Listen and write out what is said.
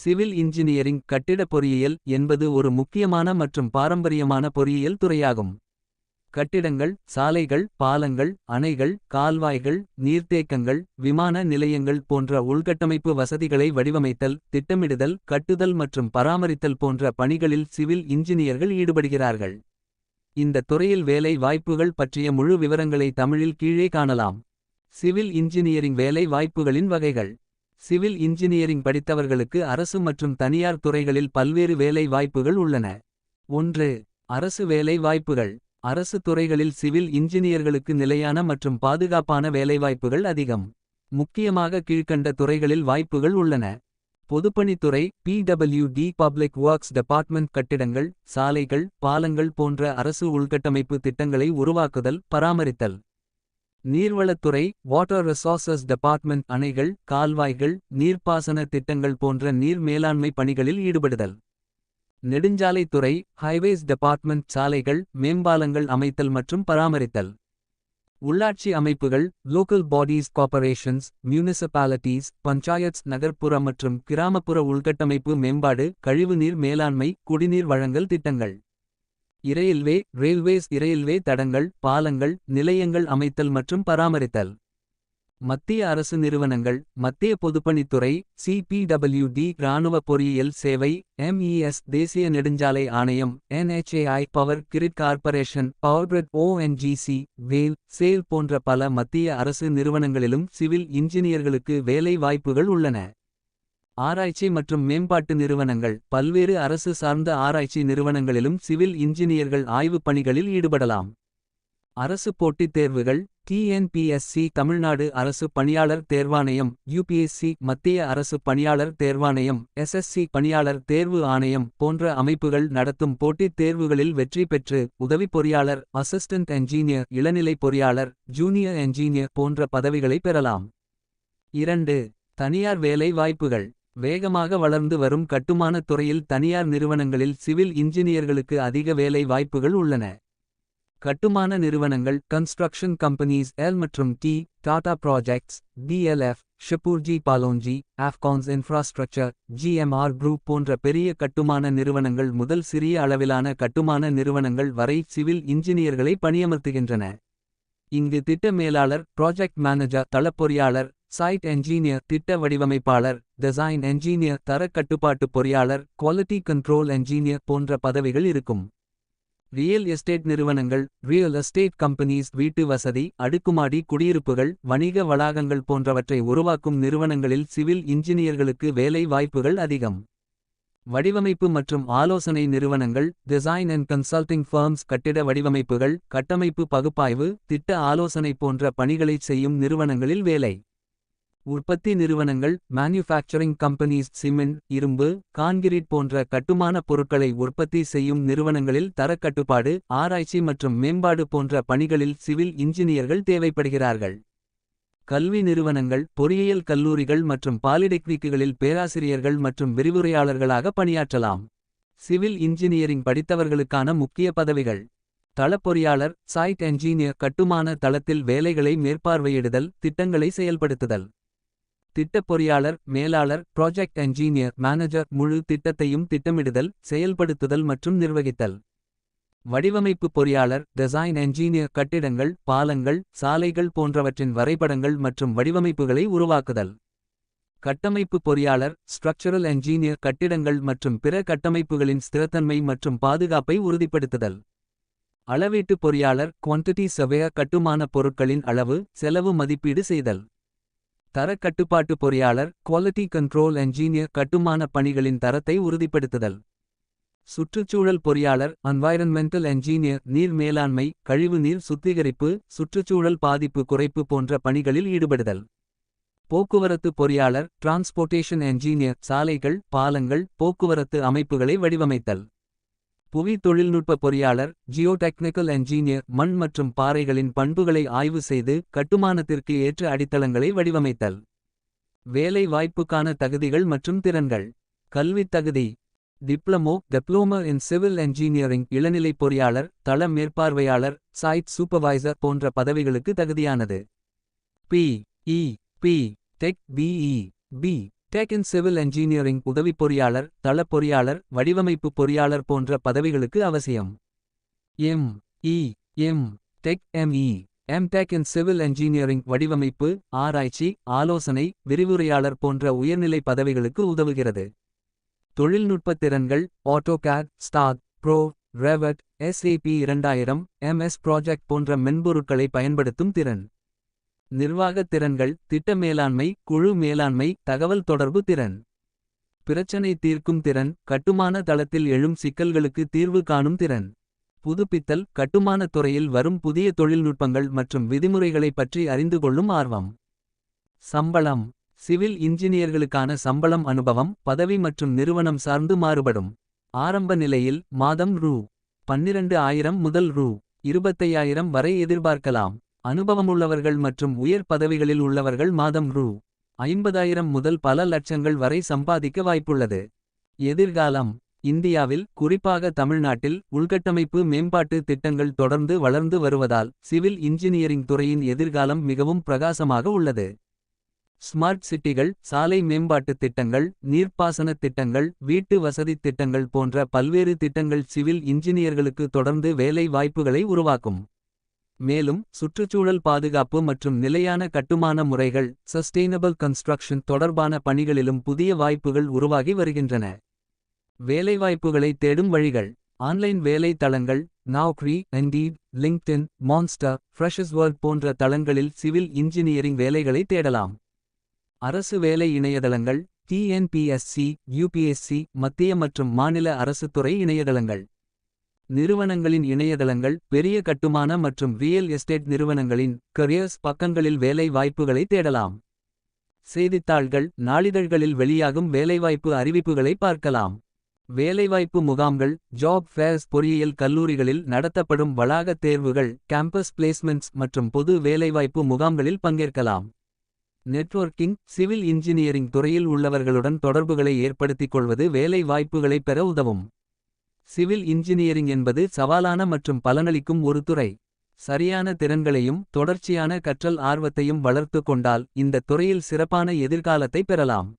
Civil engineering கட்டிட பொறியியல் என்பது ஒரு முக்கியமான மற்றும் பாரம்பரியமான பொறியியல் துறையாகும். கட்டிடங்கள், சாலைகள், பாலங்கள், அணைகள், கால்வாய்கள், நீர்த்தேக்கங்கள், விமான நிலையங்கள் போன்ற உள்கட்டமைப்பு வசதிகளை வடிவமைத்தல், திட்டமிடுதல், கட்டுதல் மற்றும் பராமரித்தல் போன்ற பணிகளில் சிவில் இன்ஜினியர்கள் ஈடுபடுகிறார்கள். இந்த துறையில் வேலை வாய்ப்புகள் பற்றிய முழு விவரங்களை தமிழில் கீழே காணலாம். சிவில் இன்ஜினியரிங் வேலை வாய்ப்புகளின் வகைகள். சிவில் இன்ஜினியரிங் படித்தவர்களுக்கு அரசு மற்றும் தனியார் துறைகளில் பல்வேறு வேலை வாய்ப்புகள் உள்ளன. 1. அரசு வேலை வாய்ப்புகள். அரசு துறைகளில் சிவில் இன்ஜினியர்களுக்கு நிலையான மற்றும் பாதுகாப்பான வேலைவாய்ப்புகள் அதிகம். முக்கியமாக கீழ்க்கண்ட துறைகளில் வாய்ப்புகள் உள்ளன. பொதுப்பணித்துறை PWD பப்ளிக் ஒர்க்ஸ் டெபார்ட்மெண்ட் கட்டிடங்கள், சாலைகள், பாலங்கள் போன்ற அரசு உள்கட்டமைப்பு திட்டங்களை உருவாக்குதல், பராமரித்தல். நீர்வளத்துறை வாட்டர் ரிசோர்சஸ் டெபார்ட்மெண்ட் அணைகள், கால்வாய்கள், நீர்ப்பாசன திட்டங்கள் போன்ற நீர் மேலாண்மை பணிகளில் ஈடுபடுதல். நெடுஞ்சாலைத்துறை ஹைவேஸ் டெபார்ட்மெண்ட் சாலைகள், மேம்பாலங்கள் அமைத்தல் மற்றும் பராமரித்தல். உள்ளாட்சி அமைப்புகள் லோக்கல் பாடிஸ் கார்ப்பரேஷன்ஸ், மியூனிசிபாலிட்டீஸ், பஞ்சாயத்ஸ் நகர்ப்புற மற்றும் கிராமப்புற உள்கட்டமைப்பு மேம்பாடு, கழிவுநீர் மேலாண்மை, குடிநீர் வழங்கல் திட்டங்கள். இரயில்வே ரயில்வேஸ் இரயில்வே தடங்கள், பாலங்கள், நிலையங்கள் அமைத்தல் மற்றும் பராமரித்தல். மத்திய அரசு நிறுவனங்கள் மத்திய பொதுப்பணித்துறை CPWD இராணுவ பொறியியல் சேவை MES தேசிய நெடுஞ்சாலை ஆணையம் NHAI power grid corporation Powergrid ONGC வேல் சேல் போன்ற பல மத்திய அரசு நிறுவனங்களிலும் சிவில் இன்ஜினியர்களுக்கு வேலை வாய்ப்புகள் உள்ளன. ஆராய்ச்சி மற்றும் மேம்பாட்டு நிறுவனங்கள் பல்வேறு அரசு சார்ந்த ஆராய்ச்சி நிறுவனங்களிலும் சிவில் இன்ஜினியர்கள் ஆய்வுப் பணிகளில் ஈடுபடலாம். அரசு போட்டித் தேர்வுகள் TNPSC தமிழ்நாடு அரசு பணியாளர் தேர்வாணையம் UPSC மத்திய அரசு பணியாளர் தேர்வாணையம் SSC பணியாளர் தேர்வு ஆணையம் போன்ற அமைப்புகள் நடத்தும் போட்டித் தேர்வுகளில் வெற்றி பெற்று உதவி பொறியாளர், அசிஸ்டன்ட் என்ஜினியர், இளநிலை பொறியாளர், ஜூனியர் என்ஜினியர் போன்ற பதவிகளை பெறலாம். 2. தனியார் வேலை வாய்ப்புகள். வேகமாக வளர்ந்து வரும் கட்டுமானத் துறையில் தனியார் நிறுவனங்களில் சிவில் இன்ஜினியர்களுக்கு அதிக வேலை வாய்ப்புகள் உள்ளன. கட்டுமான நிறுவனங்கள் கன்ஸ்ட்ரக்ஷன் கம்பெனிஸ் L மற்றும் T, Tata projects, DLF, Shapoorji Pallonji, Afcons infrastructure, GMR group போன்ற பெரிய கட்டுமான நிறுவனங்கள் முதல் சிறிய அளவிலான கட்டுமான நிறுவனங்கள் வரை சிவில் இன்ஜினியர்களை பணியமர்த்துகின்றன. இங்கு திட்ட மேலாளர், ப்ராஜெக்ட் மேனேஜர், தளப்பொறியாளர், சைட் என்ஜினியர், திட்ட வடிவமைப்பாளர், டிசைன் என்ஜினியர், தரக் கட்டுப்பாட்டு பொறியாளர், குவாலிட்டி கண்ட்ரோல் என்ஜினியர் போன்ற பதவிகள் இருக்கும். ரியல் எஸ்டேட் நிறுவனங்கள் ரியல் எஸ்டேட் கம்பெனிஸ் வீட்டு வசதி, அடுக்குமாடி குடியிருப்புகள், வணிக வளாகங்கள் போன்றவற்றை உருவாக்கும் நிறுவனங்களில் சிவில் இன்ஜினியர்களுக்கு வேலை வாய்ப்புகள் அதிகம். வடிவமைப்பு மற்றும் ஆலோசனை நிறுவனங்கள் டிசைன் அண்ட் கன்சல்டிங் ஃபர்ம்ஸ் கட்டிட வடிவமைப்புகள், கட்டமைப்பு பகுப்பாய்வு, திட்ட ஆலோசனை போன்ற பணிகளைச் செய்யும் நிறுவனங்களில் வேலை. உற்பத்தி நிறுவனங்கள் மேனுஃபேக்சரிங் கம்பெனிஸ் சிமெண்ட், இரும்பு, கான்கிரீட் போன்ற கட்டுமான பொருட்களை உற்பத்தி செய்யும் நிறுவனங்களில் தரக்கட்டுப்பாடு, ஆராய்ச்சி மற்றும் மேம்பாடு போன்ற பணிகளில் சிவில் இன்ஜினியர்கள் தேவைப்படுகிறார்கள். கல்வி நிறுவனங்கள் பொறியியல் கல்லூரிகள் மற்றும் பாலிடெக்னிக்குகளில் பேராசிரியர்கள் மற்றும் விரிவுரையாளர்களாக பணியாற்றலாம். சிவில் இன்ஜினியரிங் படித்தவர்களுக்கான முக்கிய பதவிகள். தளப்பொறியாளர் சைட் என்ஜினியர் கட்டுமான தளத்தில் வேலைகளை மேற்பார்வையிடுதல், திட்டங்களை செயல்படுத்துதல். திட்டப் பொறியாளர், மேலாளர், ப்ராஜெக்ட் என்ஜினியர், மேனேஜர் முழு திட்டத்தையும் திட்டமிடுதல், செயல்படுத்துதல் மற்றும் நிர்வகித்தல். வடிவமைப்பு பொறியாளர் டிசைன் என்ஜினியர் கட்டிடங்கள், பாலங்கள், சாலைகள் போன்றவற்றின் வரைபடங்கள் மற்றும் வடிவமைப்புகளை உருவாக்குதல். கட்டமைப்பு பொறியாளர் ஸ்ட்ரக்சரல் என்ஜினியர் கட்டிடங்கள் மற்றும் பிற கட்டமைப்புகளின் ஸ்திரத்தன்மை மற்றும் பாதுகாப்பை உறுதிப்படுத்துதல். அளவீட்டு பொறியாளர் குவான்டிட்டி சர்வேயர் கட்டுமான பொருட்களின் அளவு, செலவு மதிப்பீடு செய்தல். தரக் கட்டுப்பாட்டு பொறியாளர் குவாலிட்டி கண்ட்ரோல் என்ஜினியர் கட்டுமான பணிகளின் தரத்தை உறுதிப்படுத்துதல். சுற்றுச்சூழல் பொறியாளர் என்வாயரன்மெண்டல் என்ஜினியர் நீர் மேலாண்மை, கழிவு நீர் சுத்திகரிப்பு, சுற்றுச்சூழல் பாதிப்பு குறைப்பு போன்ற பணிகளில் ஈடுபடுதல். போக்குவரத்து பொறியாளர் டிரான்ஸ்போர்ட்டேஷன் என்ஜினியர் சாலைகள், பாலங்கள், போக்குவரத்து அமைப்புகளை வடிவமைத்தல். புவி தொழில்நுட்ப பொறியாளர் ஜியோடெக்னிக்கல் என்ஜினியர் மண் மற்றும் பாறைகளின் பண்புகளை ஆய்வு செய்து கட்டுமானத்திற்கு ஏற்ற அடித்தளங்களை வடிவமைத்தல். வேலை வாய்ப்புக்கான தகுதிகள் மற்றும் திறன்கள். கல்வித் தகுதி டிப்ளமோ இன் சிவில் என்ஜினியரிங் இளநிலை பொறியாளர், தள மேற்பார்வையாளர், சைட் சூப்பர்வைசர் போன்ற பதவிகளுக்கு தகுதியானது. BE. Tech BE. B. Tech in civil engineering உதவி பொறியாளர், தள பொறியாளர், வடிவமைப்பு பொறியாளர் போன்ற பதவிகளுக்கு அவசியம். ME. M. Tech ME. Tech in civil engineering வடிவமைப்பு, ஆராய்ச்சி, ஆலோசனை, விரிவுரையாளர் போன்ற உயர்நிலை பதவிகளுக்கு உதவுகிறது. தொழில்நுட்ப திறன்கள்: AutoCAD, STAAD, pro, Revit, SAP 2000, MS project போன்ற மென்பொருட்களை பயன்படுத்தும் திறன். நிர்வாகத் திறன்கள்: திட்ட மேலாண்மை, குழு மேலாண்மை, தகவல் தொடர்பு திறன். பிரச்சனை தீர்க்கும் திறன்: கட்டுமான தளத்தில் எழும் சிக்கல்களுக்கு தீர்வு காணும் திறன். புதுப்பித்தல்: கட்டுமானத் துறையில் வரும் புதிய தொழில்நுட்பங்கள் மற்றும் விதிமுறைகளைப் பற்றி அறிந்து கொள்ளும் ஆர்வம். சம்பளம்: சிவில் இன்ஜினியர்களுக்கான சம்பளம் அனுபவம், பதவி மற்றும் நிறுவனம் சார்ந்து மாறுபடும். ஆரம்ப நிலையில் மாதம் ரூ. 12,000 முதல் ரூ. 25,000 வரை எதிர்பார்க்கலாம். அனுபவமுள்ளவர்கள் மற்றும் உயர் பதவிகளில் உள்ளவர்கள் மாதம் ரூ. 50,000 முதல் பல லட்சங்கள் வரை சம்பாதிக்க வாய்ப்புள்ளது. எதிர்காலம்: இந்தியாவில், குறிப்பாக தமிழ்நாட்டில், உள்கட்டமைப்பு மேம்பாட்டு திட்டங்கள் தொடர்ந்து வளர்ந்து வருவதால் சிவில் இன்ஜினியரிங் துறையின் எதிர்காலம் மிகவும் பிரகாசமாக உள்ளது. ஸ்மார்ட் சிட்டிகள், சாலை மேம்பாட்டுத் திட்டங்கள், நீர்ப்பாசனத் திட்டங்கள், வீட்டு வசதித் திட்டங்கள் போன்ற பல்வேறு திட்டங்கள் சிவில் இன்ஜினியர்களுக்கு தொடர்ந்து வேலை வாய்ப்புகளை உருவாக்கும். மேலும், சுற்றுச்சூழல் பாதுகாப்பு மற்றும் நிலையான கட்டுமான முறைகள் சஸ்டெய்னபிள் கன்ஸ்ட்ரக்ஷன் தொடர்பான பணிகளிலும் புதிய வாய்ப்புகள் உருவாகி வருகின்றன. வேலைவாய்ப்புகளை தேடும் வழிகள்: ஆன்லைன் வேலை தளங்கள், நாவ்க்ரி, இண்டீட், லிங்க்டின், மான்ஸ்டர், ஃப்ரெஷர்ஸ்வொர்க் போன்ற தளங்களில் சிவில் இன்ஜினியரிங் வேலைகளை தேடலாம். அரசு வேலை இணையதளங்கள்: TNPSC, UPSC, மத்திய மற்றும் மாநில அரசுத் துறை இணையதளங்கள். நிறுவனங்களின் இணையதளங்கள்: பெரிய கட்டுமான மற்றும் ரியல் எஸ்டேட் நிறுவனங்களின் கரியர்ஸ் பக்கங்களில் வேலை வாய்ப்புகளை தேடலாம். செய்தித்தாள்கள், நாளிதழ்களில் வெளியாகும் வேலைவாய்ப்பு அறிவிப்புகளை பார்க்கலாம். வேலைவாய்ப்பு முகாம்கள், ஜாப் ஃபேர்ஸ், பொறியியல் கல்லூரிகளில் நடத்தப்படும் வளாகத் தேர்வுகள், கேம்பஸ் பிளேஸ்மெண்ட்ஸ் மற்றும் பொது வேலைவாய்ப்பு முகாம்களில் பங்கேற்கலாம். நெட்வொர்க்கிங்: சிவில் இன்ஜினியரிங் துறையில் உள்ளவர்களுடன் தொடர்புகளை ஏற்படுத்திக் கொள்வது வேலை வாய்ப்புகளைப் பெற உதவும். சிவில் இன்ஜினியரிங் என்பது சவாலான மற்றும் பலனளிக்கும் ஒரு துறை. சரியான திறன்களையும் தொடர்ச்சியான கற்றல் ஆர்வத்தையும் வளர்த்துக் கொண்டால் இந்த துறையில் சிறப்பான எதிர்காலத்தை பெறலாம்.